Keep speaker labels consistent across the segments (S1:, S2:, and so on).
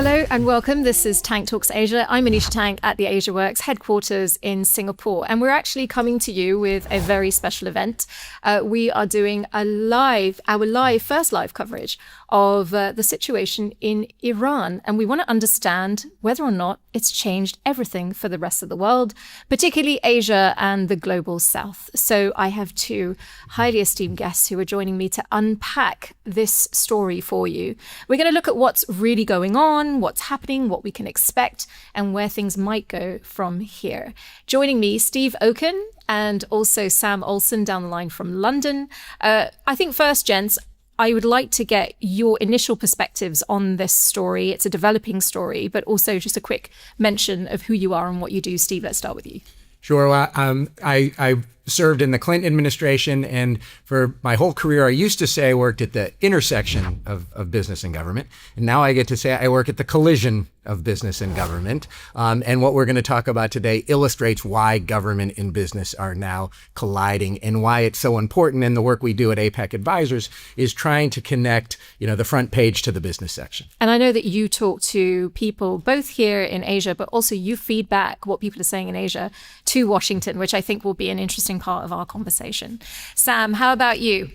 S1: Hello and welcome. This is Tank Talks Asia. I'm Manisha Tank at the Asia Works headquarters in Singapore, and we're actually coming to you with a very special event. We are doing our first live coverage of the situation in Iran, and we want to understand whether or not it's changed everything for the rest of the world, particularly Asia and the global south. So I have two highly esteemed guests who are joining me to unpack this story for you. We're going to look at what's really going on, what's happening, what we can expect, and where things might go from here. Joining me, Steve Okun and also Sam Olsen down the line from London. I think first, gents, I would like to get your initial perspectives on this story. It's a developing story, but also just a quick mention of who you are and what you do. Steve, let's start with you.
S2: Sure. I served in the Clinton administration, and for my whole career, I used to say I worked at the intersection of business and government, and now I get to say I work at the collision of business and government. And what we're going to talk about today illustrates why government and business are now colliding and why it's so important. And the work we do at APAC Advisors is trying to connect, the front page to the business section.
S1: And I know that you talk to people both here in Asia, but also you feed back what people are saying in Asia to Washington, which I think will be an interesting part of our conversation. Sam, how about you?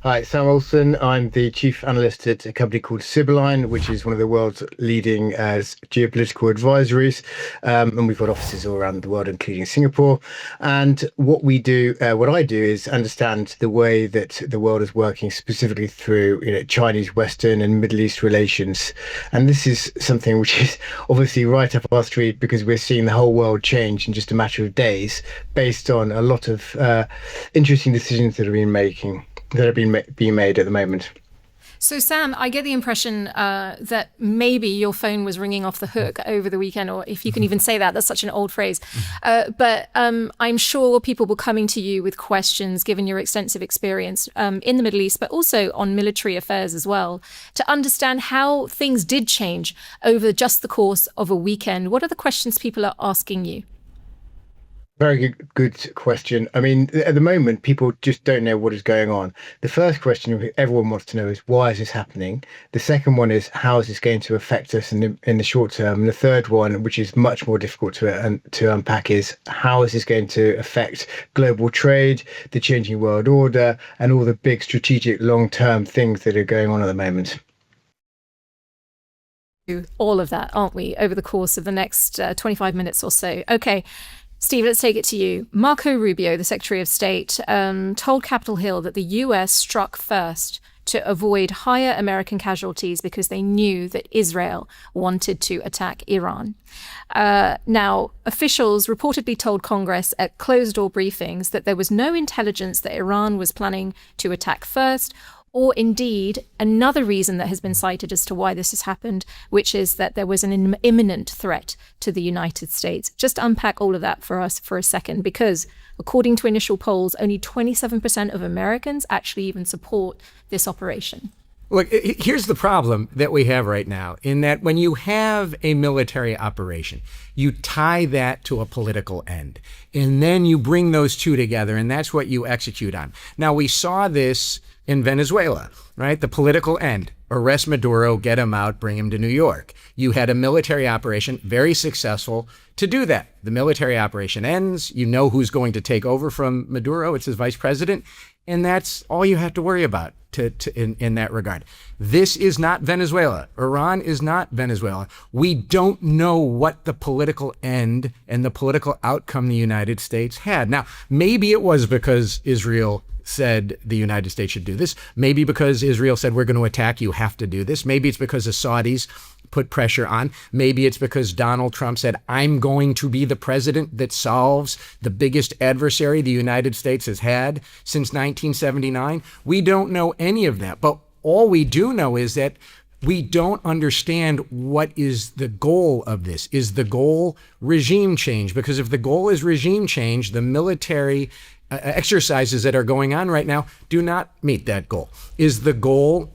S3: Hi, Sam Olsen. I'm the chief analyst at a company called Sibylline, which is one of the world's leading geopolitical advisories. And we've got offices all around the world, including Singapore. And what I do is understand the way that the world is working, specifically through Chinese, Western and Middle East relations. And this is something which is obviously right up our street, because we're seeing the whole world change in just a matter of days based on a lot of interesting decisions that are being made at the moment.
S1: So, Sam, I get the impression that maybe your phone was ringing off the hook over the weekend, or if you can even say that, that's such an old phrase. But I'm sure people were coming to you with questions, given your extensive experience in the Middle East, but also on military affairs as well, to understand how things did change over just the course of a weekend. What are the questions people are asking you?
S3: Very good question. I mean, at the moment, people just don't know what is going on. The first question everyone wants to know is, why is this happening? The second one is, how is this going to affect us in the short term? And the third one, which is much more difficult to unpack, is how is this going to affect global trade, the changing world order, and all the big strategic long-term things that are going on at the moment?
S1: All of that, aren't we, over the course of the next 25 minutes or so? Okay. Steve, let's take it to you. Marco Rubio, the Secretary of State, told Capitol Hill that the US struck first to avoid higher American casualties because they knew that Israel wanted to attack Iran. Now, officials reportedly told Congress at closed-door briefings that there was no intelligence that Iran was planning to attack first, or indeed another reason that has been cited as to why this has happened, which is that there was an imminent threat to the United States. Just unpack all of that for us for a second, because according to initial polls, only 27% of Americans actually even support this operation.
S2: Look, here's the problem that we have right now, in that when you have a military operation, you tie that to a political end, and then you bring those two together, and that's what you execute on. Now, we saw this in Venezuela, right? The political end. Arrest Maduro, get him out, bring him to New York. You had a military operation, very successful, to do that. The military operation ends. You know who's going to take over from Maduro. It's his vice president. And that's all you have to worry about in that regard. This is not Venezuela. Iran is not Venezuela. We don't know what the political end and the political outcome the United States had. Now, maybe it was because Israel said the United States should do this. Maybe because Israel said, we're going to attack, you have to do this. Maybe it's because the Saudis put pressure on. Maybe it's because Donald Trump said, I'm going to be the president that solves the biggest adversary the United States has had since 1979. We don't know any of that. But all we do know is that we don't understand what is the goal of this. Is the goal regime change? Because if the goal is regime change, the military exercises that are going on right now do not meet that goal. Is the goal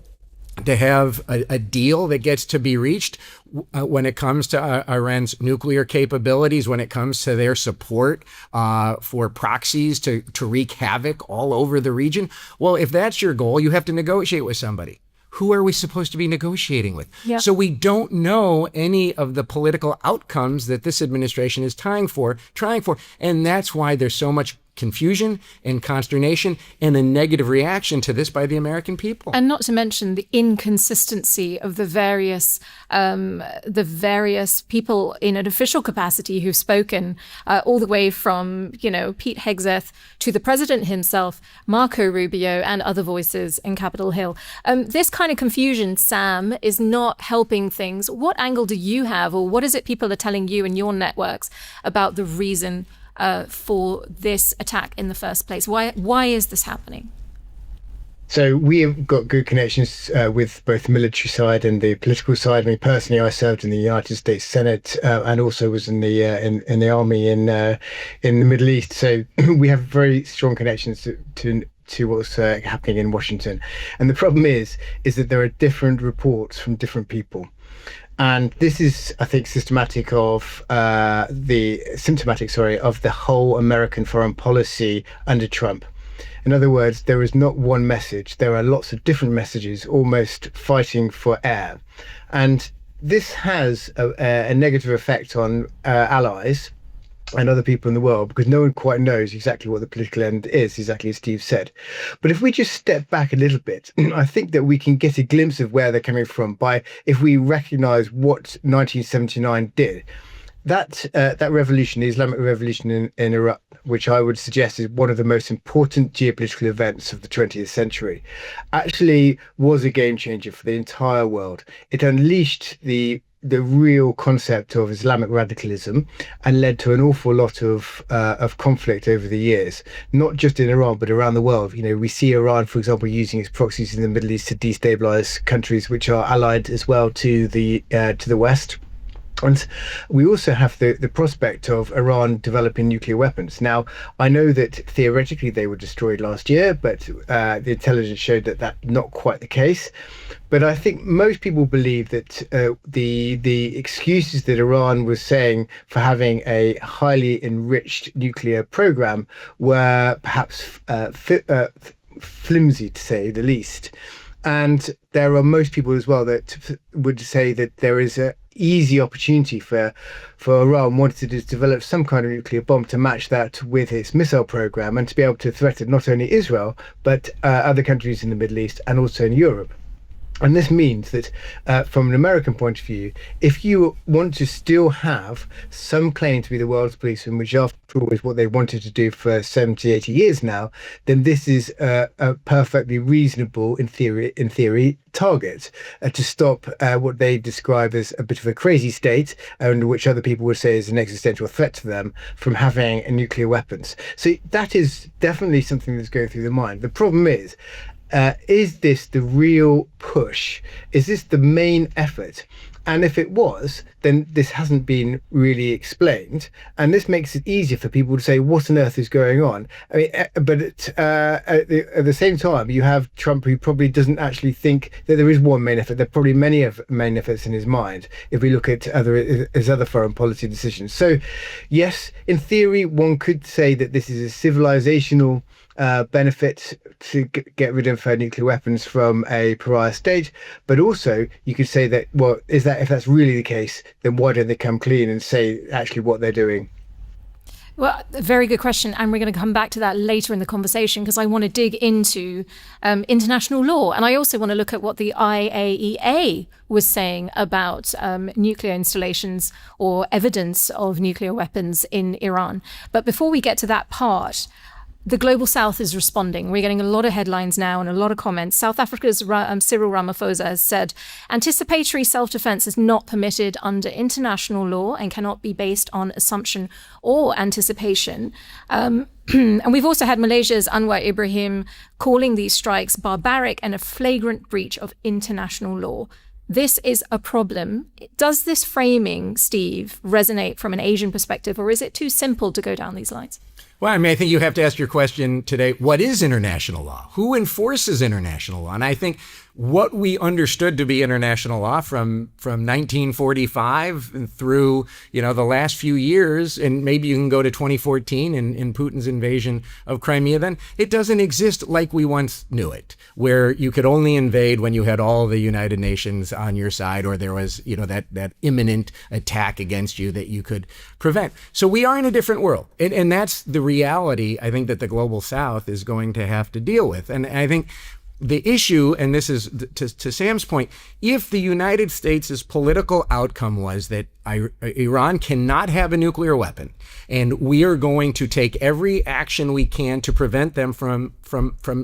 S2: to have a deal that gets to be reached when it comes to Iran's nuclear capabilities, when it comes to their support for proxies to wreak havoc all over the region? Well, if that's your goal, you have to negotiate with somebody. who are we supposed to be negotiating with?
S1: Yeah.
S2: So we don't know any of the political outcomes that this administration is trying for. And that's why there's so much confusion and consternation and a negative reaction to this by the American people.
S1: And not to mention the inconsistency of the various people in an official capacity who've spoken, all the way from, Pete Hegseth to the president himself, Marco Rubio, and other voices in Capitol Hill. This kind of confusion, Sam, is not helping things. What angle do you have, or what is it people are telling you in your networks about the reason for this attack in the first place? Why is this happening?
S3: So we have got good connections with both the military side and the political side. I mean, personally, I served in the United States Senate and also was in the army in the Middle East. So we have very strong connections to what's happening in Washington. And the problem is that there are different reports from different people. And this is, I think, symptomatic of the whole American foreign policy under Trump. In other words, there is not one message. There are lots of different messages, almost fighting for air. And this has a negative effect on allies and other people in the world, because no one quite knows exactly what the political end is, exactly as Steve said. But if we just step back a little bit, I think that we can get a glimpse of where they're coming from if we recognize what 1979 did. That revolution, the Islamic Revolution in Iraq, which I would suggest is one of the most important geopolitical events of the 20th century, actually was a game changer for the entire world. It unleashed the real concept of Islamic radicalism and led to an awful lot of conflict over the years, not just in Iran, but around the world. We see Iran, for example, using its proxies in the Middle East to destabilize countries which are allied as well to the West. And we also have the prospect of Iran developing nuclear weapons. Now, I know that theoretically they were destroyed last year, but the intelligence showed that that's not quite the case. But I think most people believe that the excuses that Iran was saying for having a highly enriched nuclear program were perhaps flimsy, to say the least. And there are most people as well that would say that there is a easy opportunity for Iran wanted to develop some kind of nuclear bomb to match that with its missile program and to be able to threaten not only Israel, but other countries in the Middle East and also in Europe. And this means that from an American point of view, if you want to still have some claim to be the world's policeman, which after all is what they wanted to do for 70, 80 years now, then this is a perfectly reasonable, in theory, target to stop what they describe as a bit of a crazy state, and which other people would say is an existential threat to them, from having nuclear weapons. So that is definitely something that's going through the mind. The problem is this the real push? Is this the main effort? And if it was, then this hasn't been really explained. And this makes it easier for people to say, what on earth is going on? I mean, but at the same time, you have Trump, who probably doesn't actually think that there is one main effort. There are probably many main efforts in his mind, if we look at his other foreign policy decisions. So, yes, in theory, one could say that this is a civilizational benefit to get rid of nuclear weapons from a pariah state, but also you could say that, well, if that's really the case, then why don't they come clean and say actually what they're doing?
S1: Well, a very good question, and we're going to come back to that later in the conversation, because I want to dig into international law, and I also want to look at what the IAEA was saying about nuclear installations or evidence of nuclear weapons in Iran. But before we get to that part, the Global South is responding. We're getting a lot of headlines now and a lot of comments. South Africa's Cyril Ramaphosa has said, anticipatory self-defense is not permitted under international law and cannot be based on assumption or anticipation. And we've also had Malaysia's Anwar Ibrahim calling these strikes barbaric and a flagrant breach of international law. This is a problem. Does this framing, Steve, resonate from an Asian perspective, or is it too simple to go down these lines?
S2: Well, I mean, I think you have to ask your question today, what is international law? Who enforces international law? And I think what we understood to be international law from 1945 through, the last few years, and maybe you can go to 2014 in Putin's invasion of Crimea, then it doesn't exist like we once knew it, where you could only invade when you had all the United Nations on your side, or there was, that imminent attack against you that you could prevent. So we are in a different world. And that's the reality, I think, that the global South is going to have to deal with. And I think the issue, and this is to Sam's point, if the United States' political outcome was that Iran cannot have a nuclear weapon, and we are going to take every action we can to prevent them from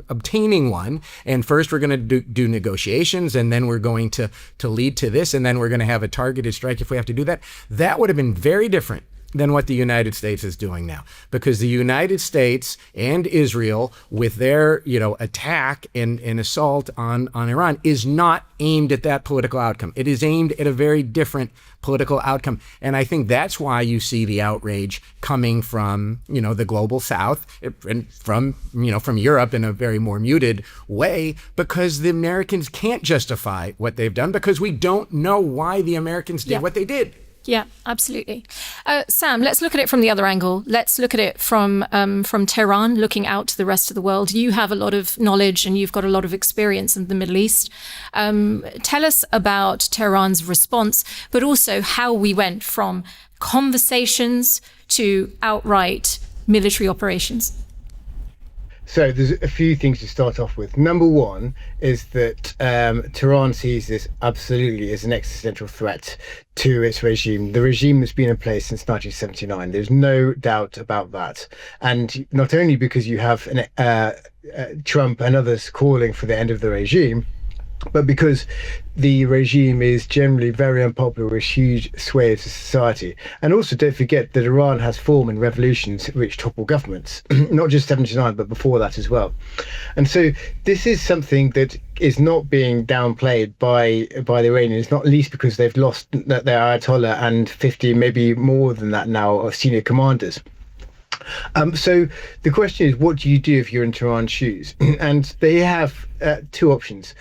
S2: obtaining one, and first we're going to do negotiations, and then we're going to lead to this, and then we're going to have a targeted strike if we have to do that, that would have been very different than what the United States is doing now, because the United States and Israel, with their attack and assault on Iran, is not aimed at that political outcome. It is aimed at a very different political outcome, and I think that's why you see the outrage coming from the global South and from Europe in a very more muted way, because the Americans can't justify what they've done, because we don't know why the Americans did what they did.
S1: Yeah, absolutely. Sam, let's look at it from the other angle. Let's look at it from Tehran, looking out to the rest of the world. You have a lot of knowledge and you've got a lot of experience in the Middle East. Tell us about Tehran's response, but also how we went from conversations to outright military operations.
S3: So there's a few things to start off with. Number one is that Tehran sees this absolutely as an existential threat to its regime. The regime has been in place since 1979. There's no doubt about that. And not only because you have Trump and others calling for the end of the regime, but because the regime is generally very unpopular with huge swathes of society. And also don't forget that Iran has fallen in revolutions which topple governments, not just 79, but before that as well. And so this is something that is not being downplayed by the Iranians, not least because they've lost their Ayatollah and 50, maybe more than that now, of senior commanders. So the question is, what do you do if you're in Tehran's shoes? And they have two options,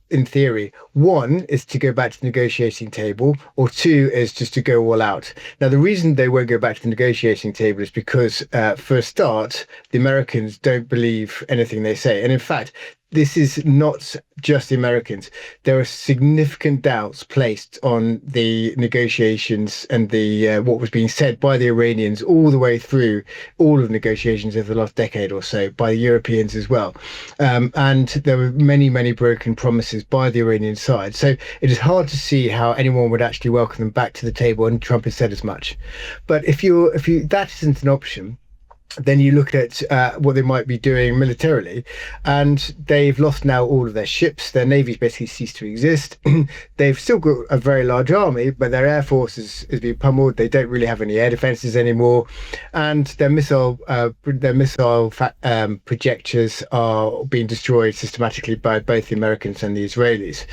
S3: in theory. One is to go back to the negotiating table, or two is just to go all out. Now, the reason they won't go back to the negotiating table is because, for a start, the Americans don't believe anything they say. And in fact, this is not just the Americans. There are significant doubts placed on the negotiations and the what was being said by the Iranians all the way through all of negotiations over the last decade or so, by the Europeans as well. And there were many, many broken promises by the Iranian side. So it is hard to see how anyone would actually welcome them back to the table, and Trump has said as much. But if that isn't an option, then you look at what they might be doing militarily, and they've lost now all of their ships. Their navy's basically ceased to exist. They've still got a very large army, but their air force is being pummeled. They don't really have any air defenses anymore, and their missile projectors are being destroyed systematically by both the Americans and the Israelis.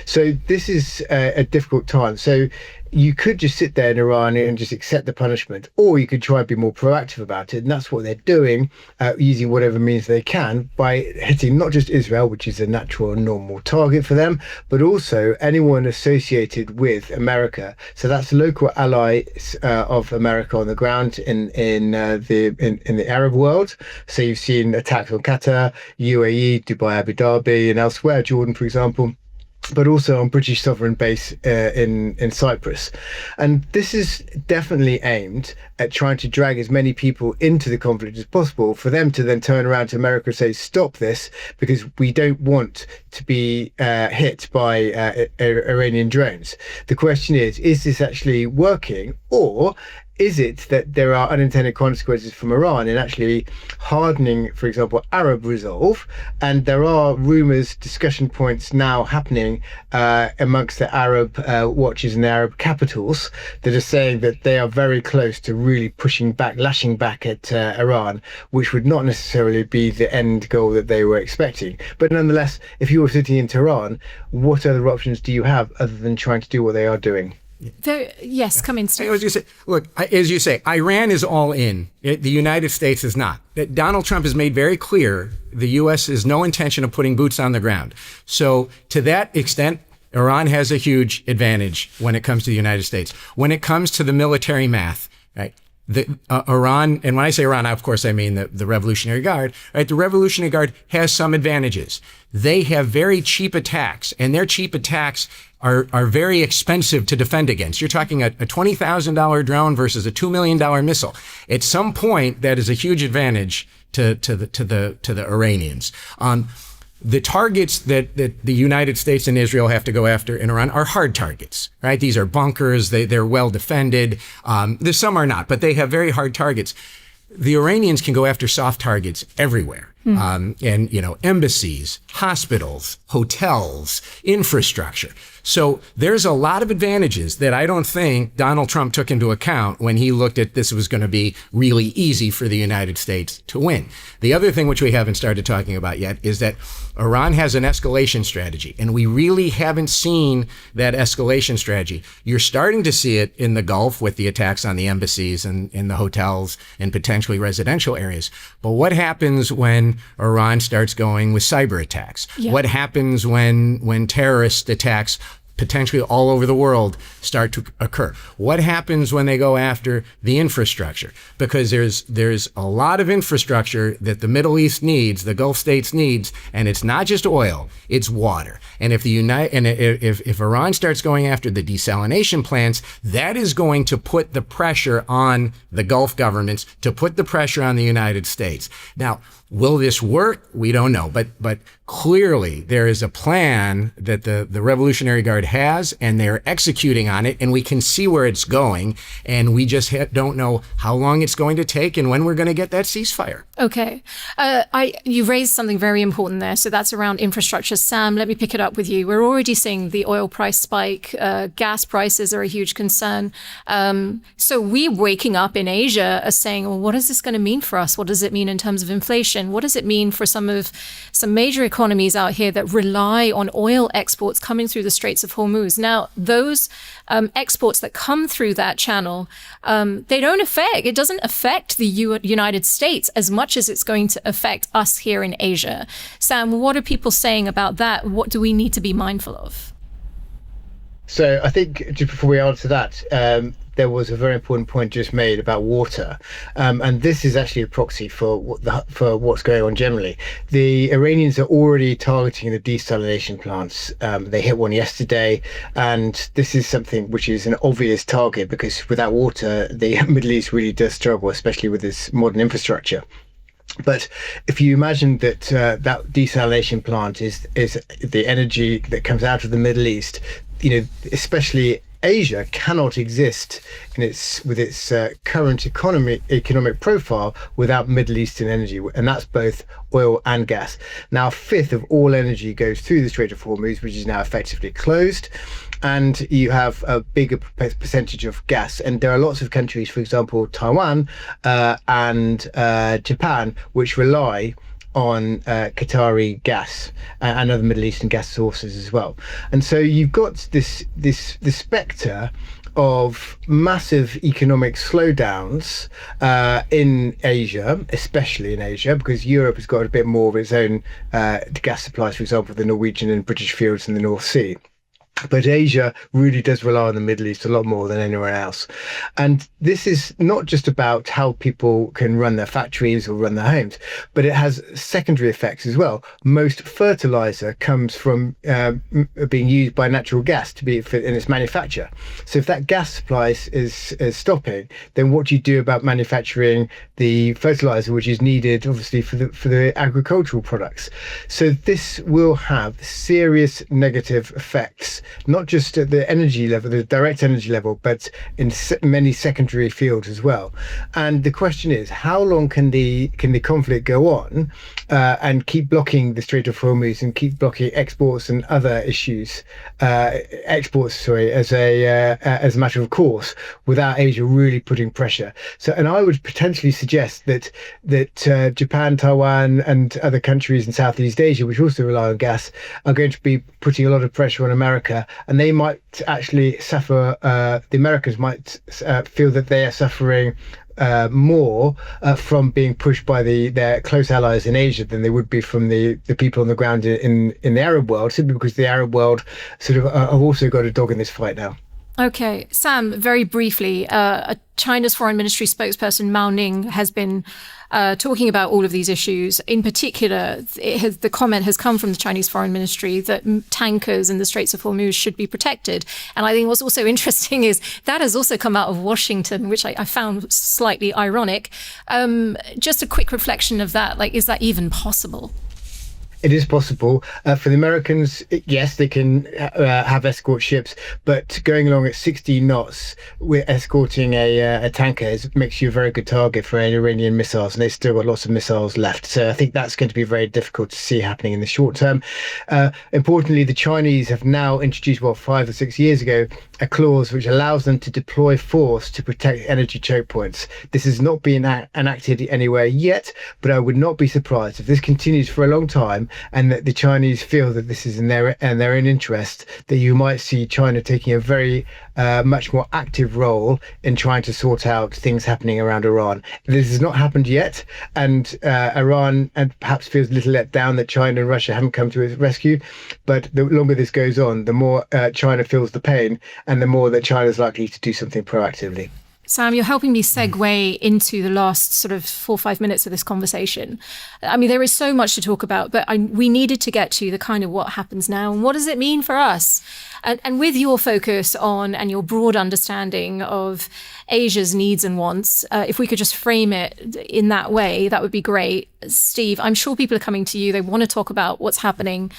S3: So this is a difficult time. So you could just sit there in Iran and just accept the punishment, or you could try and be more proactive about it. And that's what they're doing, using whatever means they can by hitting not just Israel, which is a natural and normal target for them, but also anyone associated with America. So that's local allies of America on the ground in the Arab world. So you've seen attacks on Qatar, UAE, Dubai, Abu Dhabi, and elsewhere, Jordan, for example, but also on British sovereign base in Cyprus. And this is definitely aimed at trying to drag as many people into the conflict as possible, for them to then turn around to America and say, stop this, because we don't want to be hit by Iranian drones. The question is this actually working, or is it that there are unintended consequences from Iran in actually hardening, for example, Arab resolve? And there are rumors, discussion points now happening amongst the Arab watchers in the Arab capitals that are saying that they are very close to really pushing back, lashing back at Iran, which would not necessarily be the end goal that they were expecting. But nonetheless, if you were sitting in Tehran, what other options do you have other than trying to do what they are doing?
S1: Yes, come in, Steve.
S2: I was going to say, look, as you say, Iran is all in. The United States is not. Donald Trump has made very clear the U.S. has no intention of putting boots on the ground. So to that extent, Iran has a huge advantage when it comes to the United States. When it comes to the military math, right? Iran, and when I say Iran, of course, I mean the Revolutionary Guard, right? The Revolutionary Guard has some advantages. They have very cheap attacks, and their cheap attacks are very expensive to defend against. You're talking a $20,000 drone versus a $2 million missile. At some point, that is a huge advantage to the Iranians. The targets that the United States and Israel have to go after in Iran are hard targets, right? These are bunkers. They're well defended. There's some are not, but they have very hard targets. The Iranians can go after soft targets everywhere. And, embassies, hospitals, hotels, infrastructure. So there's a lot of advantages that I don't think Donald Trump took into account when he looked at this was going to be really easy for the United States to win. The other thing which we haven't started talking about yet is that Iran has an escalation strategy, and we really haven't seen that escalation strategy. You're starting to see it in the Gulf with the attacks on the embassies and in the hotels and potentially residential areas. But what happens when Iran starts going with cyber attacks? Yeah. What happens when terrorist attacks potentially all over the world start to occur? What happens when they go after the infrastructure? Because there's a lot of infrastructure that the Middle East needs, the Gulf states needs, and it's not just oil, it's water. And if if Iran starts going after the desalination plants, that is going to put the pressure on the Gulf governments, to put the pressure on the United States. Now, will this work? We don't know. But clearly there is a plan that the Revolutionary Guard has, and they're executing on it, and we can see where it's going. And we just don't know how long it's going to take and when we're going to get that ceasefire.
S1: Okay. You raised something very important there. So that's around infrastructure. Sam, let me pick it up with you. We're already seeing the oil price spike. Gas prices are a huge concern. So we're waking up in Asia as saying, well, what is this going to mean for us? What does it mean in terms of inflation? What does it mean for some major economies out here that rely on oil exports coming through the Straits of Hormuz? Now, those exports that come through that channel, it doesn't affect the United States as much as it's going to affect us here in Asia. Sam, what are people saying about that? What do we need to be mindful of?
S3: So I think just before we answer that, there was a very important point just made about water, and this is actually a proxy for what's going on generally. The Iranians are already targeting the desalination plants. They hit one yesterday, and this is something which is an obvious target because without water, the Middle East really does struggle, especially with this modern infrastructure. But if you imagine that that desalination plant is the energy that comes out of the Middle East, especially Asia cannot exist with its current economic profile without Middle Eastern energy, and that's both oil and gas. Now, a fifth of all energy goes through the Strait of Hormuz, which is now effectively closed, and you have a bigger percentage of gas. And there are lots of countries, for example, Taiwan and Japan, which rely on Qatari gas and other Middle Eastern gas sources as well. And so you've got this spectre of massive economic slowdowns in Asia, especially in Asia, because Europe has got a bit more of its own gas supplies, for example, the Norwegian and British fields in the North Sea. But Asia really does rely on the Middle East a lot more than anywhere else. And this is not just about how people can run their factories or run their homes, but it has secondary effects as well. Most fertilizer comes from being used by natural gas in its manufacture. So if that gas supply is stopping, then what do you do about manufacturing the fertilizer, which is needed obviously for the agricultural products? So this will have serious negative effects, not just at the energy level, the direct energy level, but in many secondary fields as well. And the question is, how long can the conflict go on and keep blocking the Strait of Hormuz and keep blocking exports and other issues, as a matter of course, without Asia really putting pressure? So, and I would potentially suggest that Japan, Taiwan, and other countries in Southeast Asia, which also rely on gas, are going to be putting a lot of pressure on America Russia, and they might actually suffer. The Americans might feel that they are suffering more from being pushed by their close allies in Asia than they would be from the people on the ground in the Arab world, simply because the Arab world sort of have also got a dog in this fight now.
S1: Okay, Sam, very briefly, China's foreign ministry spokesperson Mao Ning has been talking about all of these issues. In particular, the comment has come from the Chinese foreign ministry that tankers in the Straits of Hormuz should be protected. And I think what's also interesting is that has also come out of Washington, which I found slightly ironic. Just a quick reflection of that, like, is that even possible?
S3: It is possible. For the Americans, yes, they can have escort ships, but going along at 60 knots, we're escorting a tanker makes you a very good target for Iranian missiles, and they've still got lots of missiles left. So I think that's going to be very difficult to see happening in the short term. Importantly, the Chinese have now introduced, 5 or 6 years ago, a clause which allows them to deploy force to protect energy choke points. This has not been enacted anywhere yet, but I would not be surprised if this continues for a long time, and that the Chinese feel that this is in their own interest, that you might see China taking a very much more active role in trying to sort out things happening around Iran. This has not happened yet, and Iran perhaps feels a little let down that China and Russia haven't come to its rescue. But the longer this goes on, the more China feels the pain, and the more that China is likely to do something proactively.
S1: Sam, you're helping me segue into the last sort of 4 or 5 minutes of this conversation. I mean, there is so much to talk about, but we needed to get to the kind of what happens now and what does it mean for us? And with your focus on and your broad understanding of Asia's needs and wants, if we could just frame it in that way, that would be great. Steve, I'm sure people are coming to you. They want to talk about what's happening.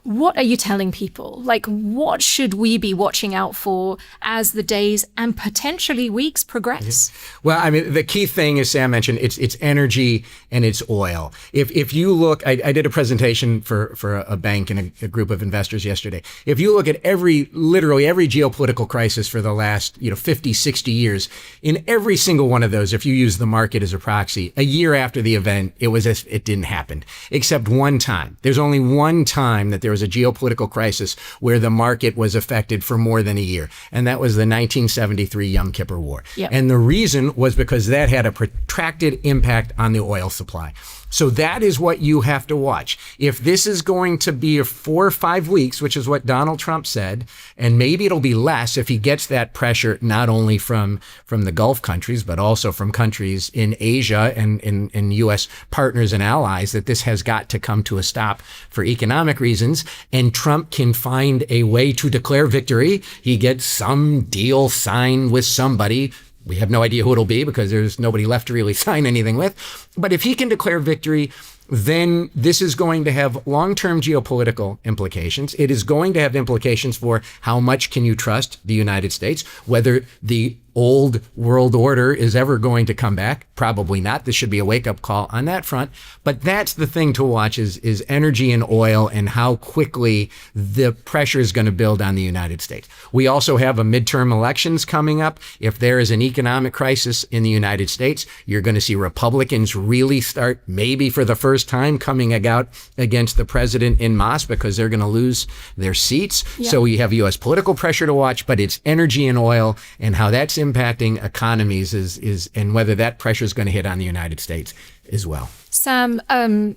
S1: What are you telling people? Like, what should we be watching out for as the days and potentially weeks progress?
S2: Well, I mean, the key thing, as Sam mentioned, it's energy and it's oil. If you look, I did a presentation for a bank and a group of investors yesterday. If you look at literally every geopolitical crisis for the last 50, 60 years, in every single one of those, if you use the market as a proxy, a year after the event, it was as it didn't happen, except one time. There's only one time that there was a geopolitical crisis where the market was affected for more than a year. And that was the 1973 Yom Kippur War. Yep. And the reason was because that had a protracted impact on the oil supply. So that is what you have to watch. If this is going to be 4 or 5 weeks, which is what Donald Trump said, and maybe it'll be less if he gets that pressure not only from the Gulf countries, but also from countries in Asia and in U.S. partners and allies, that this has got to come to a stop for economic reasons, and Trump can find a way to declare victory. He gets some deal signed with somebody. We have no idea who it'll be because there's nobody left to really sign anything with. But if he can declare victory, then this is going to have long-term geopolitical implications. It is going to have implications for how much can you trust the United States, whether the old world order is ever going to come back. Probably not. This should be a wake-up call on that front. But that's the thing to watch is energy and oil and how quickly the pressure is going to build on the United States. We also have a midterm elections coming up. If there is an economic crisis in the United States, you're going to see Republicans really start, maybe for the first time, coming out against the president en masse because they're going to lose their seats. Yeah. So you have U.S. political pressure to watch, but it's energy and oil and how that's impacting economies is and whether that pressure is going to hit on the United States as well.
S1: Sam,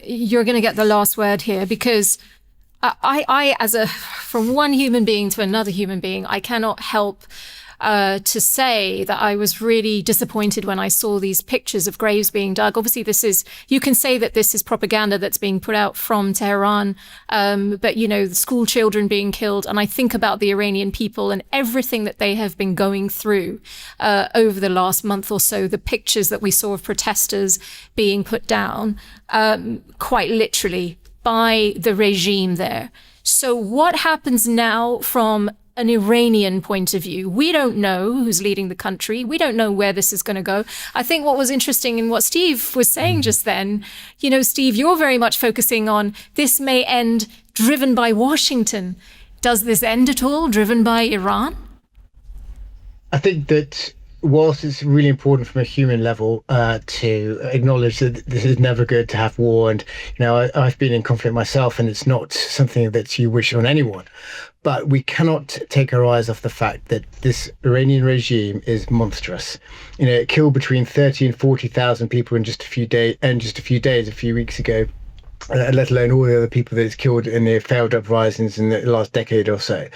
S1: you're going to get the last word here because I from one human being to another human being, I cannot help to say that I was really disappointed when I saw these pictures of graves being dug. Obviously, you can say that this is propaganda that's being put out from Tehran, but the school children being killed. And I think about the Iranian people and everything that they have been going through over the last month or so, the pictures that we saw of protesters being put down, quite literally by the regime there. So what happens now from an Iranian point of view? We don't know who's leading the country. We don't know where this is going to go. I think what was interesting in what Steve was saying just then, Steve, you're very much focusing on this may end driven by Washington. Does this end at all driven by Iran?
S3: I think that whilst it's really important from a human level to acknowledge that this is never good to have war, and I've been in conflict myself, and it's not something that you wish on anyone. But we cannot take our eyes off the fact that this Iranian regime is monstrous. It killed between 30 and 40,000 people in just a few days, a few weeks ago. Let alone all the other people that it's killed in the failed uprisings in the last decade or so.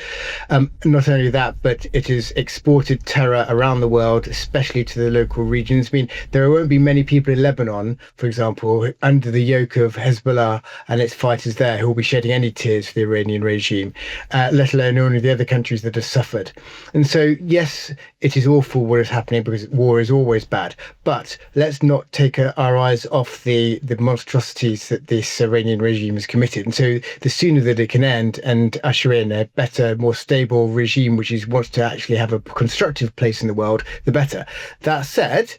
S3: Not only that, but it has exported terror around the world, especially to the local regions. I mean, there won't be many people in Lebanon, for example, under the yoke of Hezbollah and its fighters there who will be shedding any tears for the Iranian regime, let alone all of the other countries that have suffered. And so, yes, it is awful what is happening because war is always bad. But let's not take our eyes off the monstrosities that this Iranian regime has committed. And so the sooner that it can end and usher in a better, more stable regime, which wants to actually have a constructive place in the world, the better. That said,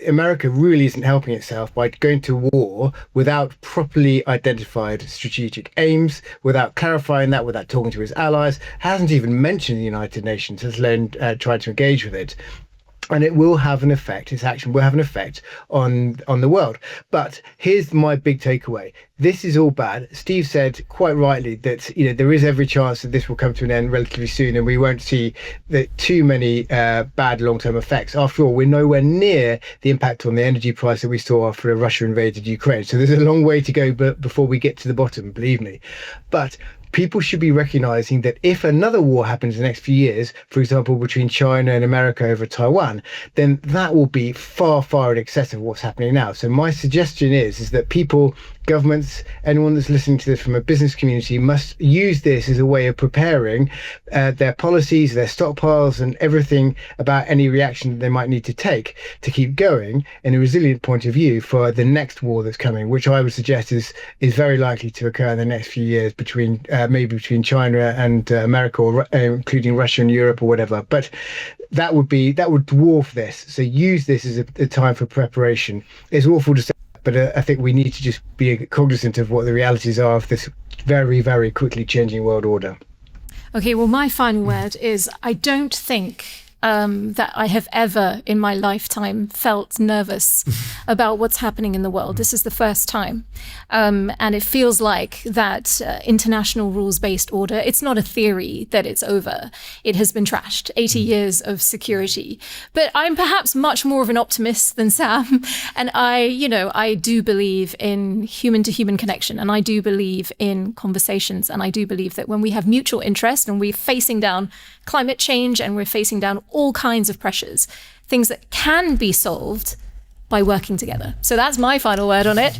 S3: America really isn't helping itself by going to war without properly identified strategic aims, without clarifying that, without talking to its allies, hasn't even mentioned the United Nations, let alone tried to engage with it. And it will have an effect. Its action will have an effect on the world. But here's my big takeaway. This is all bad. Steve said quite rightly that there is every chance that this will come to an end relatively soon, and we won't see too many bad long-term effects. After all, we're nowhere near the impact on the energy price that we saw after Russia invaded Ukraine. So there's a long way to go before we get to the bottom, believe me. But people should be recognizing that if another war happens in the next few years, for example, between China and America over Taiwan, then that will be far, far in excess of what's happening now. So my suggestion is that people, governments, anyone that's listening to this from a business community must use this as a way of preparing their policies, their stockpiles, and everything about any reaction that they might need to take to keep going in a resilient point of view for the next war that's coming, which I would suggest is very likely to occur in the next few years maybe between China and America, or including Russia and Europe or whatever. But that would dwarf this. So use this as a time for preparation. It's awful to say, but I think we need to just be cognizant of what the realities are of this very, very quickly changing world order.
S1: Okay, well, my final word is I don't think that I have ever in my lifetime felt nervous about what's happening in the world. This is the first time. And it feels like that international rules-based order, it's not a theory that it's over. It has been trashed. 80 years of security. But I'm perhaps much more of an optimist than Sam. And I do believe in human-to-human connection. And I do believe in conversations. And I do believe that when we have mutual interest and we're facing down climate change and we're facing down all kinds of pressures, things that can be solved by working together. So that's my final word on it.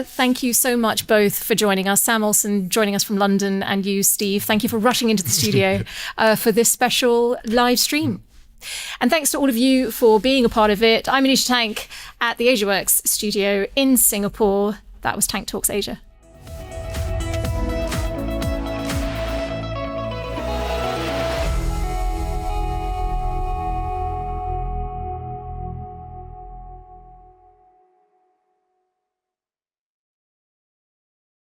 S1: Thank you so much both for joining us. Sam Olsen joining us from London, and you, Steve, thank you for rushing into the studio for this special live stream. And thanks to all of you for being a part of it. I'm Manisha Tank at the AsiaWorks studio in Singapore. That was Tank Talks Asia.